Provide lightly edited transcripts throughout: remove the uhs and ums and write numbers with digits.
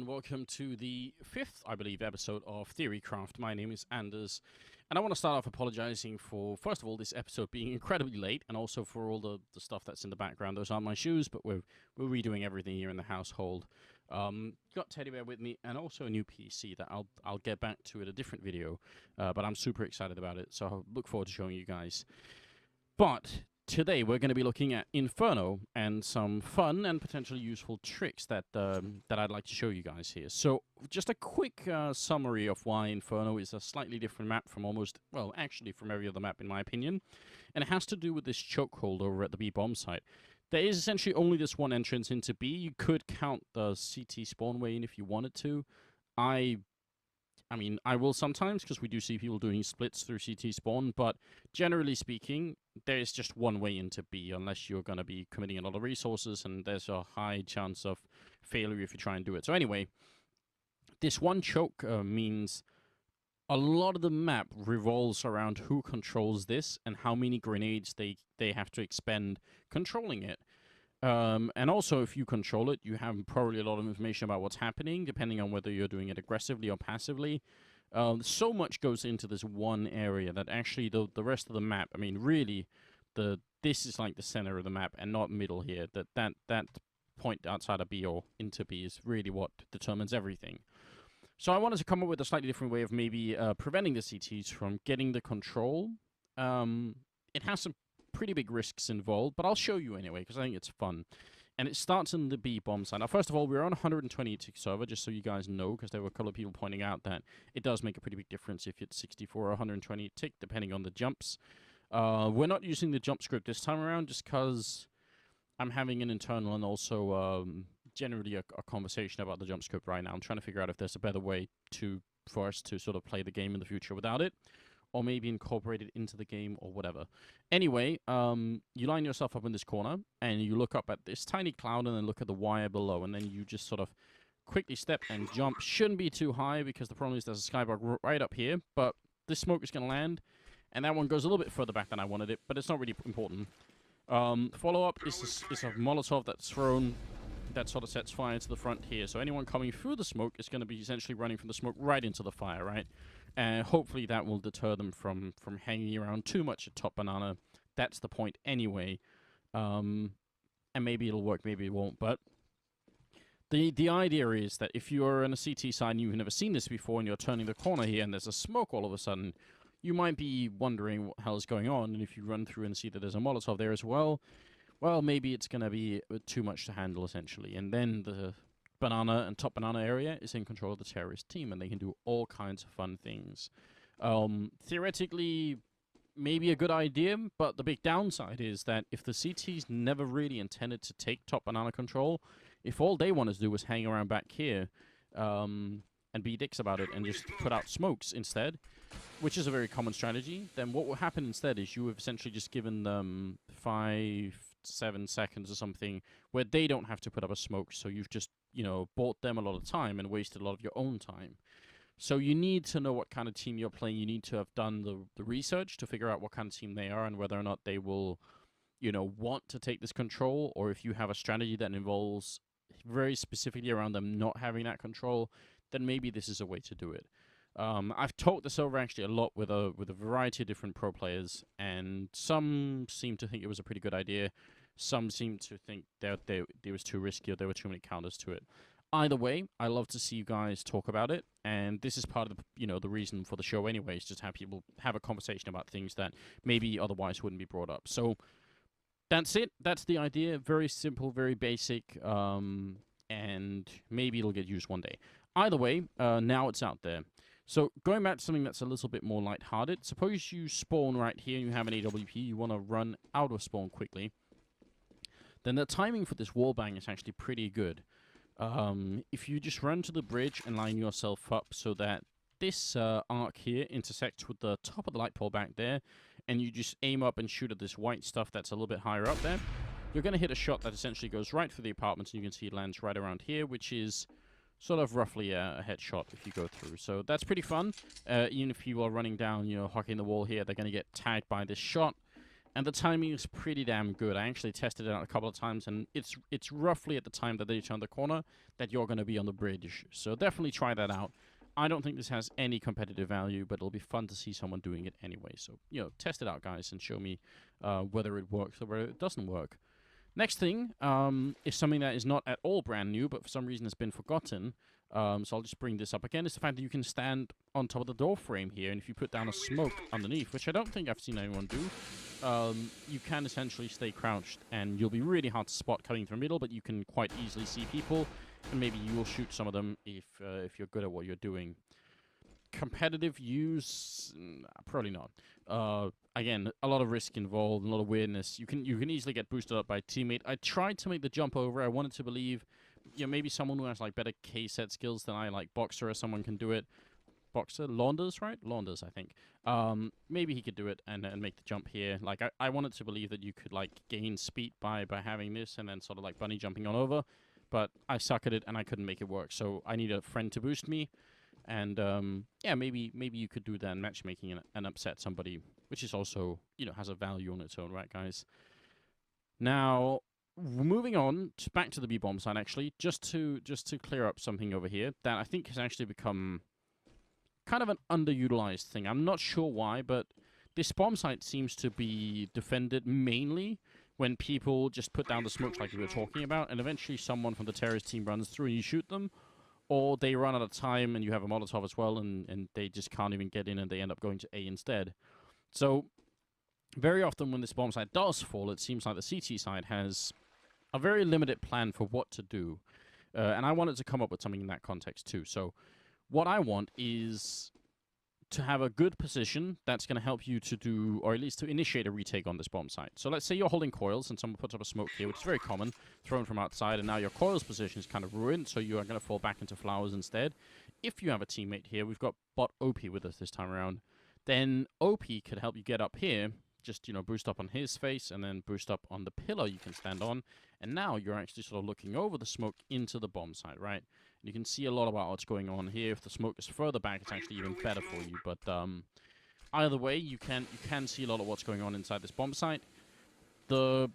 welcome to the fifth, I believe, episode of Theorycraft. My name is Anders, and I want to start off apologizing for, first of all, this episode being incredibly late, and also for all the stuff that's in the background. Those aren't my shoes, but we're redoing everything here in the household. Got Teddy Bear with me, and also a new PC that I'll get back to in a different video, but I'm super excited about it, so I look forward to showing you guys. But today we're going to be looking at Inferno and some fun and potentially useful tricks that I'd like to show you guys here. So just a quick summary of why Inferno is a slightly different map from actually from every other map in my opinion. And it has to do with this chokehold over at the B bomb site. There is essentially only this one entrance into B. You could count the CT spawn way in if you wanted to. I mean, I will sometimes, because we do see people doing splits through CT spawn, but generally speaking, there's just one way into B, unless you're going to be committing a lot of resources, and there's a high chance of failure if you try and do it. So anyway, this one choke means a lot of the map revolves around who controls this and how many grenades they have to expend controlling it. And also, if you control it, you have probably a lot of information about what's happening, depending on whether you're doing it aggressively or passively. So much goes into this one area that actually the rest of the map, I mean, really, this is like the center of the map and not middle here. That point outside of B or into B is really what determines everything. So I wanted to come up with a slightly different way of maybe preventing the CTs from getting the control. It has some pretty big risks involved, but I'll show you anyway because I think it's fun. And it starts in the B bomb site. Now, first of all, we're on 120 tick server, just so you guys know, because there were a couple of people pointing out that it does make a pretty big difference if it's 64 or 120 tick, depending on the jumps. We're not using the jump script this time around, just because I'm having an internal and also generally a conversation about the jump script right now. I'm trying to figure out if there's a better way for us to sort of play the game in the future without it, or maybe incorporate it into the game, or whatever. Anyway, you line yourself up in this corner, and you look up at this tiny cloud, and then look at the wire below, and then you just sort of quickly step and jump. Shouldn't be too high, because the problem is there's a skybug right up here, but this smoke is going to land, and that one goes a little bit further back than I wanted it, but it's not really important. Follow-up is a Molotov that's thrown that sort of sets fire to the front here, so anyone coming through the smoke is going to be essentially running from the smoke right into the fire, right? And hopefully that will deter them from hanging around too much at top banana. That's the point anyway. And maybe it'll work, maybe it won't. But the idea is that if you're in a CT side and you've never seen this before and you're turning the corner here and there's a smoke all of a sudden, you might be wondering what the hell is going on. And if you run through and see that there's a Molotov there as well, maybe it's going to be too much to handle, essentially. And then the banana and top banana area is in control of the terrorist team, and they can do all kinds of fun things. Theoretically, maybe a good idea, but the big downside is that if the CT's never really intended to take top banana control, if all they want to do is hang around back here and be dicks about it and just put out smokes instead, which is a very common strategy, then what will happen instead is you have essentially just given them 5-7 seconds or something where they don't have to put up a smoke, so you've just, bought them a lot of time and wasted a lot of your own time. So you need to know what kind of team you're playing. You need to have done the research to figure out what kind of team they are and whether or not they will, want to take this control, or if you have a strategy that involves very specifically around them not having that control, then maybe this is a way to do it. I've talked this over actually a lot with a variety of different pro players, and some seem to think it was a pretty good idea. Some seem to think that it was too risky or there were too many counters to it. Either way, I love to see you guys talk about it, and this is part of the reason for the show anyway, is just have people have a conversation about things that maybe otherwise wouldn't be brought up. So that's it. That's the idea. Very simple, very basic, and maybe it'll get used one day. Either way, now it's out there. So going back to something that's a little bit more lighthearted, suppose you spawn right here and you have an AWP, you want to run out of spawn quickly, then the timing for this wallbang is actually pretty good. If you just run to the bridge and line yourself up so that this arc here intersects with the top of the light pole back there, and you just aim up and shoot at this white stuff that's a little bit higher up there, you're going to hit a shot that essentially goes right through the apartments, and you can see it lands right around here, which is sort of roughly a headshot if you go through. So that's pretty fun. Even if you are running down, hocking the wall here, they're going to get tagged by this shot. and the timing is pretty damn good. I actually tested it out a couple of times, and it's roughly at the time that they turn the corner that you're going to be on the bridge. So definitely try that out. I don't think this has any competitive value, but it'll be fun to see someone doing it anyway. So, test it out, guys, and show me whether it works or whether it doesn't work. Next thing is something that is not at all brand new, but for some reason has been forgotten. So I'll just bring this up again. It's the fact that you can stand on top of the door frame here, and if you put down a smoke underneath, which I don't think I've seen anyone do, you can essentially stay crouched, and you'll be really hard to spot coming from the middle, but you can quite easily see people, and maybe you will shoot some of them if you're good at what you're doing. Competitive use, probably not. Again, a lot of risk involved, a lot of weirdness. You can easily get boosted up by a teammate. I tried to make the jump over. I wanted to believe, maybe someone who has like better K-set skills than I, like Boxer or someone can do it. Boxer, Launders, right? Launders, I think. Maybe he could do it and make the jump here. Like I wanted to believe that you could like gain speed by having this and then sort of like bunny jumping on over, but I suck at it and I couldn't make it work. So I need a friend to boost me. And, yeah, maybe you could do that in matchmaking and upset somebody, which is also, has a value on its own, right, guys? Now, moving on back to the B-bomb side, actually, just to clear up something over here that I think has actually become kind of an underutilized thing. I'm not sure why, but this bomb site seems to be defended mainly when people just put down the smokes like we were talking about, and eventually someone from the terrorist team runs through and you shoot them, or they run out of time and you have a Molotov as well, and they just can't even get in and they end up going to A instead. So, very often when this bomb site does fall, it seems like the CT side has a very limited plan for what to do. And I wanted to come up with something in that context too. So, what I want is to have a good position that's going to help you to do, or at least to initiate a retake on this bomb site. So let's say you're holding coils and someone puts up a smoke here, which is very common, thrown from outside, and now your coils position is kind of ruined, so you are going to fall back into flowers instead. If you have a teammate here, we've got bot OP with us this time around, then OP could help you get up here, just, boost up on his face, and then boost up on the pillar you can stand on, and now you're actually sort of looking over the smoke into the bomb site, right? You can see a lot about what's going on here. If the smoke is further back, it's actually even better for you. But either way, you can see a lot of what's going on inside this bomb site. The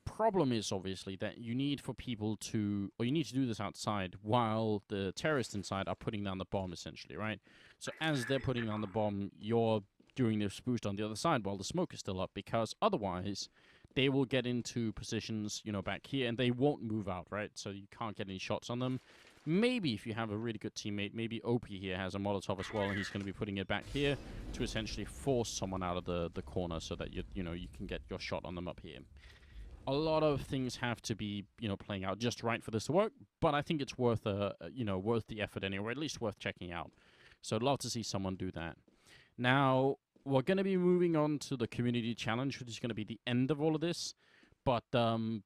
problem is obviously that you need to do this outside while the terrorists inside are putting down the bomb, essentially, right? So as they're putting down the bomb, you're doing this boost on the other side while the smoke is still up, because otherwise they will get into positions, back here, and they won't move out, right? So you can't get any shots on them. Maybe if you have a really good teammate, maybe OP here has a Molotov as well, and he's going to be putting it back here to essentially force someone out of the corner so that you can get your shot on them up here. A lot of things have to be, playing out just right for this to work, but I think it's worth worth the effort anyway, or at least worth checking out. So I'd love to see someone do that. Now, we're going to be moving on to the community challenge, which is going to be the end of all of this. But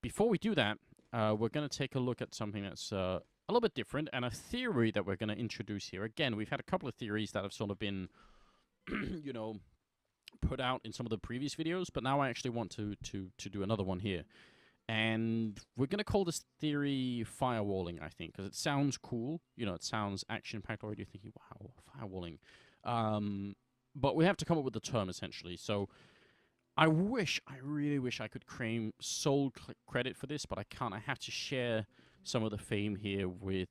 before we do that, we're going to take a look at something that's a little bit different, and a theory that we're going to introduce here. Again, we've had a couple of theories that have sort of been, put out in some of the previous videos, but now I actually want to do another one here. And we're going to call this theory firewalling, I think, because it sounds cool. It sounds action-packed already. You're thinking, wow, firewalling. But we have to come up with the term, essentially. So I really wish I could claim sole credit for this, but I can't. I have to share some of the fame here with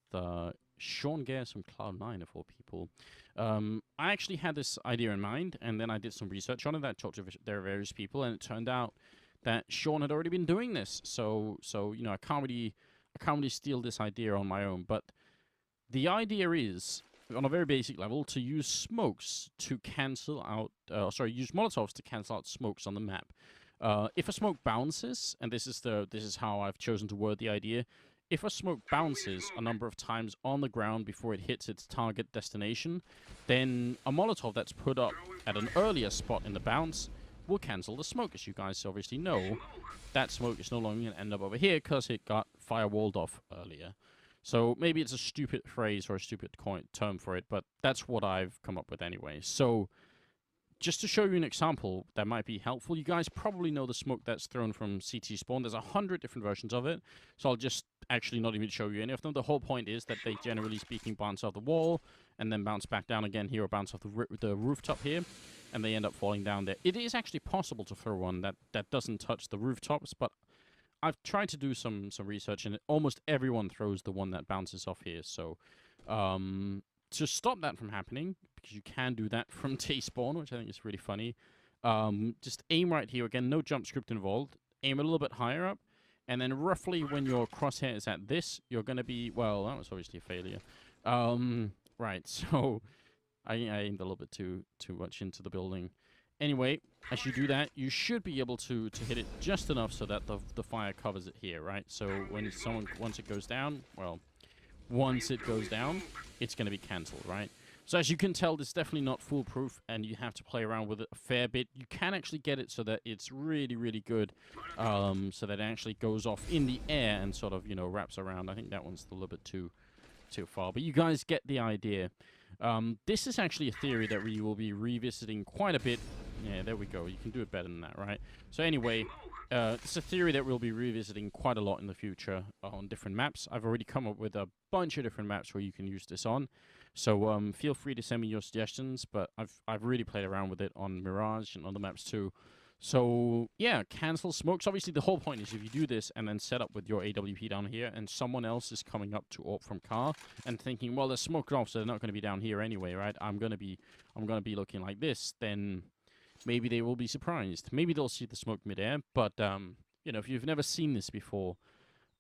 Sean Gares from Cloud9, of all people. I actually had this idea in mind, and then I did some research on it. I talked to their various people, and it turned out that Sean had already been doing this. So I can't really steal this idea on my own. But the idea is, on a very basic level, to use smokes to cancel out, use Molotovs to cancel out smokes on the map. If a smoke bounces, and this is how I've chosen to word the idea, if a smoke bounces a number of times on the ground before it hits its target destination, then a Molotov that's put up at an earlier spot in the bounce will cancel the smoke. As you guys obviously know, that smoke is no longer going to end up over here because it got firewalled off earlier. So maybe it's a stupid phrase or a stupid term for it, but that's what I've come up with anyway. So just to show you an example that might be helpful, you guys probably know the smoke that's thrown from CT spawn. There's 100 different versions of it, so I'll just actually not even show you any of them. The whole point is that they, generally speaking, bounce off the wall and then bounce back down again here, or bounce off the rooftop here. and they end up falling down there. It is actually possible to throw one that doesn't touch the rooftops, but I've tried to do some research, and almost everyone throws the one that bounces off here. So to stop that from happening, because you can do that from T-spawn, which I think is really funny, just aim right here. Again, no jump script involved. Aim a little bit higher up, and then roughly when your crosshair is at this, you're going to be... Well, that was obviously a failure. Right, so I aimed a little bit too much into the building. Anyway, as you do that, you should be able to hit it just enough so that the fire covers it here, right? So when once it goes down, it's going to be cancelled, right? So as you can tell, this is definitely not foolproof, and you have to play around with it a fair bit. You can actually get it so that it's really, really good, so that it actually goes off in the air and sort of, you know, wraps around. I think that one's a little bit too far, but you guys get the idea. This is actually a theory that we will be revisiting quite a bit. Yeah, there we go. You can do it better than that, right? So anyway, it's a theory that we'll be revisiting quite a lot in the future on different maps. I've already come up with a bunch of different maps where you can use this on. So feel free to send me your suggestions, but I've really played around with it on Mirage and other maps too. So yeah, cancel smokes. Obviously, the whole point is if you do this and then set up with your AWP down here, and someone else is coming up to AWP from car and thinking, well, they're smoked off, so they're not going to be down here anyway, right? I'm gonna be looking like this. Then maybe they will be surprised. Maybe they'll see the smoke midair. But you know, if you've never seen this before,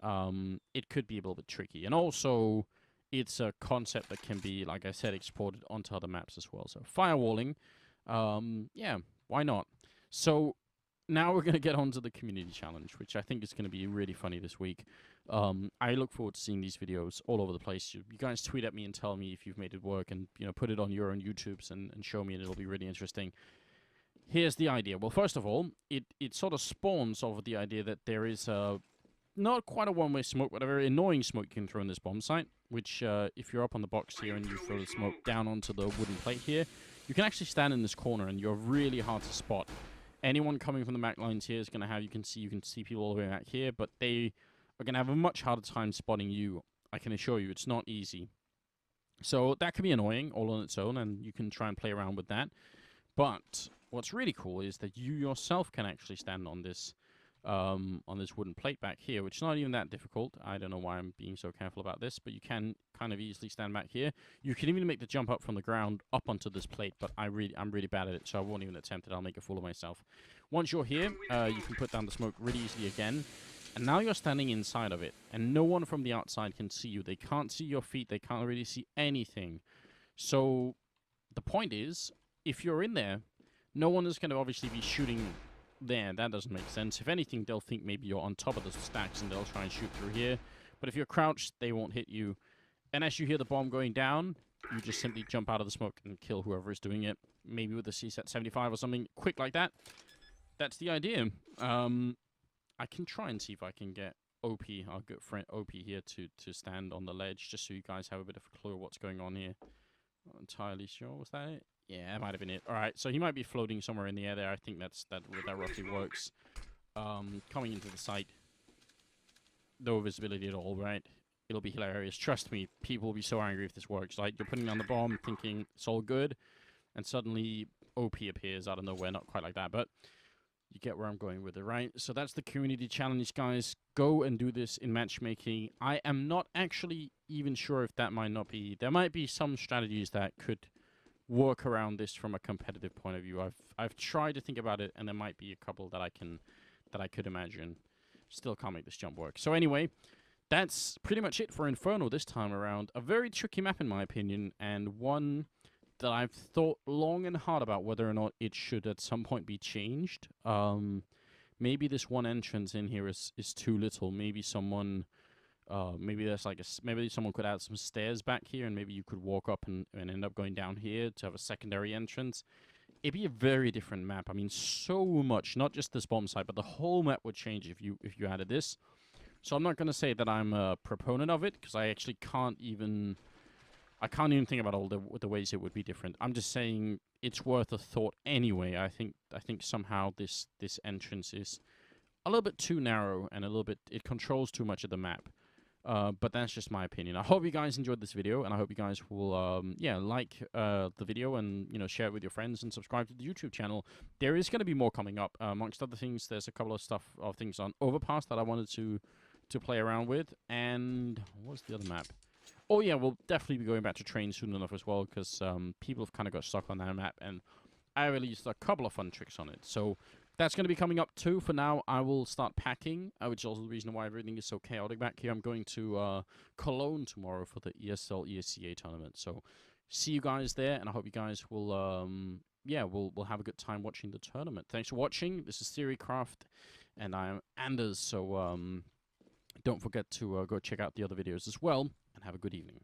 it could be a little bit tricky. And also, it's a concept that can be, like I said, exported onto other maps as well. So firewalling, yeah, why not? So now we're going to get on to the community challenge, which I think is going to be really funny this week. I look forward to seeing these videos all over the place. You guys tweet at me and tell me if you've made it work, and you know, put it on your own YouTubes and show me, and it'll be really interesting. Here's the idea. Well, first of all, it sort of spawns off of the idea that there is not quite a one-way smoke, but a very annoying smoke you can throw in this bomb site, which if you're up on the box here and you throw the smoke down onto the wooden plate here, you can actually stand in this corner and you're really hard to spot. Anyone coming from the Mac lines here is going to have, you can see people all the way back here, but they are going to have a much harder time spotting you. I can assure you, it's not easy. So that can be annoying all on its own, and you can try and play around with that. But what's really cool is that you yourself can actually stand on this wooden plate back here, which is not even that difficult. I don't know why I'm being so careful about this, but you can kind of easily stand back here. You can even make the jump up from the ground up onto this plate, but I'm really bad at it, so I won't even attempt it. I'll make a fool of myself. Once you're here, you can put down the smoke really easily again, and now you're standing inside of it, and no one from the outside can see you. They can't see your feet. They can't really see anything. So the point is, if you're in there, no one is going to obviously be shooting there. That doesn't make sense. If anything, they'll think maybe you're on top of the stacks and they'll try and shoot through here. But if you're crouched, they won't hit you. And as you hear the bomb going down, you just simply jump out of the smoke and kill whoever is doing it. Maybe with a CSAT 75 or something quick like that. That's the idea. I can try and see if I can get OP, our good friend OP here, to stand on the ledge, just so you guys have a bit of a clue of what's going on here. Not entirely sure. Was that it? Yeah, that might have been it. All right, so he might be floating somewhere in the air there. I think that roughly works. Coming into the site, no visibility at all, right? It'll be hilarious. Trust me, people will be so angry if this works. Like, you're putting down the bomb, thinking it's all good, and suddenly OP appears out of nowhere. Not quite like that, but you get where I'm going with it, right? So that's the community challenge, guys. Go and do this in matchmaking. I am not actually even sure if that might not be... There might be some strategies that could work around this from a competitive point of view. I've tried to think about it, and there might be a couple that I could imagine. Still can't make this jump work. So anyway, that's pretty much it for Inferno this time around. A very tricky map in my opinion, and one that I've thought long and hard about whether or not it should at some point be changed. Maybe this one entrance in here is too little. Maybe someone... maybe there's like maybe someone could add some stairs back here, and maybe you could walk up and end up going down here to have a secondary entrance. It'd be a very different map. I mean, so much, not just this bomb site, but the whole map would change if you added this. So I'm not going to say that I'm a proponent of it, because I actually can't even think about all the ways it would be different. I'm just saying it's worth a thought anyway. I think somehow this entrance is a little bit too narrow, and it controls too much of the map. But that's just my opinion. I hope you guys enjoyed this video, and I hope you guys will, like the video and share it with your friends and subscribe to the YouTube channel. There is going to be more coming up. Amongst other things, there's a couple of things on Overpass that I wanted to play around with. And what's the other map? Oh yeah, we'll definitely be going back to train soon enough as well, because people have kind of got stuck on that map, and I released a couple of fun tricks on it. So that's going to be coming up too. For now, I will start packing, which is also the reason why everything is so chaotic back here. I'm going to Cologne tomorrow for the ESL ESCA tournament. So see you guys there, and I hope you guys will, we'll have a good time watching the tournament. Thanks for watching. This is Theorycraft, and I am Anders. So don't forget to go check out the other videos as well, and have a good evening.